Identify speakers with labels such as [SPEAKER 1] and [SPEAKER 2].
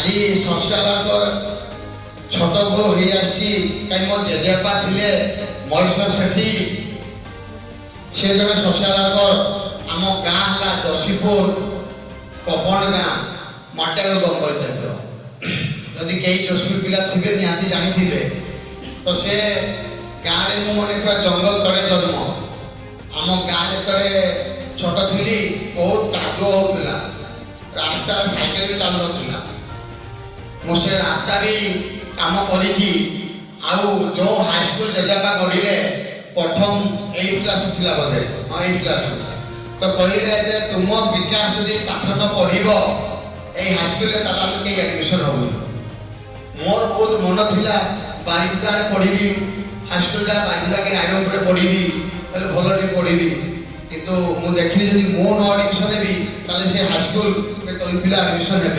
[SPEAKER 1] ଆଜି ଶସ୍ୟାଳଙ୍କର ଛୋଟ ବେଳୁ ହେଇ ଆସିଛି କାହିଁ ମୋ ଜେଜେବାପା ଥିଲେ ମହେଶ୍ୱର ସେଠୀ ସେ ଜଣେ ଶସ୍ୟାଳଙ୍କର ଆମ ଗାଁ ହେଲା ଦଶୀପୁର କପଣ ଗାଁ ମାଟାଗୁର ଗ୍ରାମ ପଞ୍ଚାୟତର ଯଦି କେହି ଦଶୀପୁର ପିଲା ଥିବେ ନିହାତି ଜାଣିଥିବେ ତ ସେ ଗାଁରେ ମୁଁ ମନେ ପୁରା ଜଙ୍ଗଲ ତଳେ ଜନ୍ମ ଆମ ଗାଁ ଯେତେବେଳେ ଛୋଟ ଥିଲି ବହୁତ କାଦୁଅ ହେଉଥିଲା ରାସ୍ତାରେ ସାଇକେଲ ବି ଚାଲୁନଥିଲା ମୁଁ ସେ ରାସ୍ତାରେ କାମ କରିଛି ଆଉ ଯେଉଁ ହାଇସ୍କୁଲ ଜେଜେବାପା ଗଢ଼ିଲେ ପ୍ରଥମ 8 କ୍ଲାସ୍ ଥିଲା ବୋଧେ ହଁ 8 କ୍ଲାସ୍ ତ କହିଲେ ଯେ ତୁମ ବିକାଶ ଯଦି ପାଠ ନ ପଢ଼ିବ ଏଇ ହାଇସ୍କୁଲରେ ତାହେଲେ ଆମେ କେହି ଆଡ଼ମିସନ୍ ହେବୁନି ମୋର ବହୁତ ମନ ଥିଲା ବାରିପଦାରେ ପଢ଼ିବି ହାଇସ୍କୁଲଟା ବାରିପଦାକେ ରାଇରଙ୍ଗପୁରରେ ପଢ଼ିବି ହେଲେ ଭଲ ଟିକେ ପଢ଼ିବି କିନ୍ତୁ ମୁଁ ଦେଖିଲି ଯଦି ମୁଁ ନ ଆଡ଼ମିସନ୍ ହେବି ତାହେଲେ ସେ ହାଇସ୍କୁଲରେ ପିଲା ଆଡ଼ମିସନ୍ ହେବେ।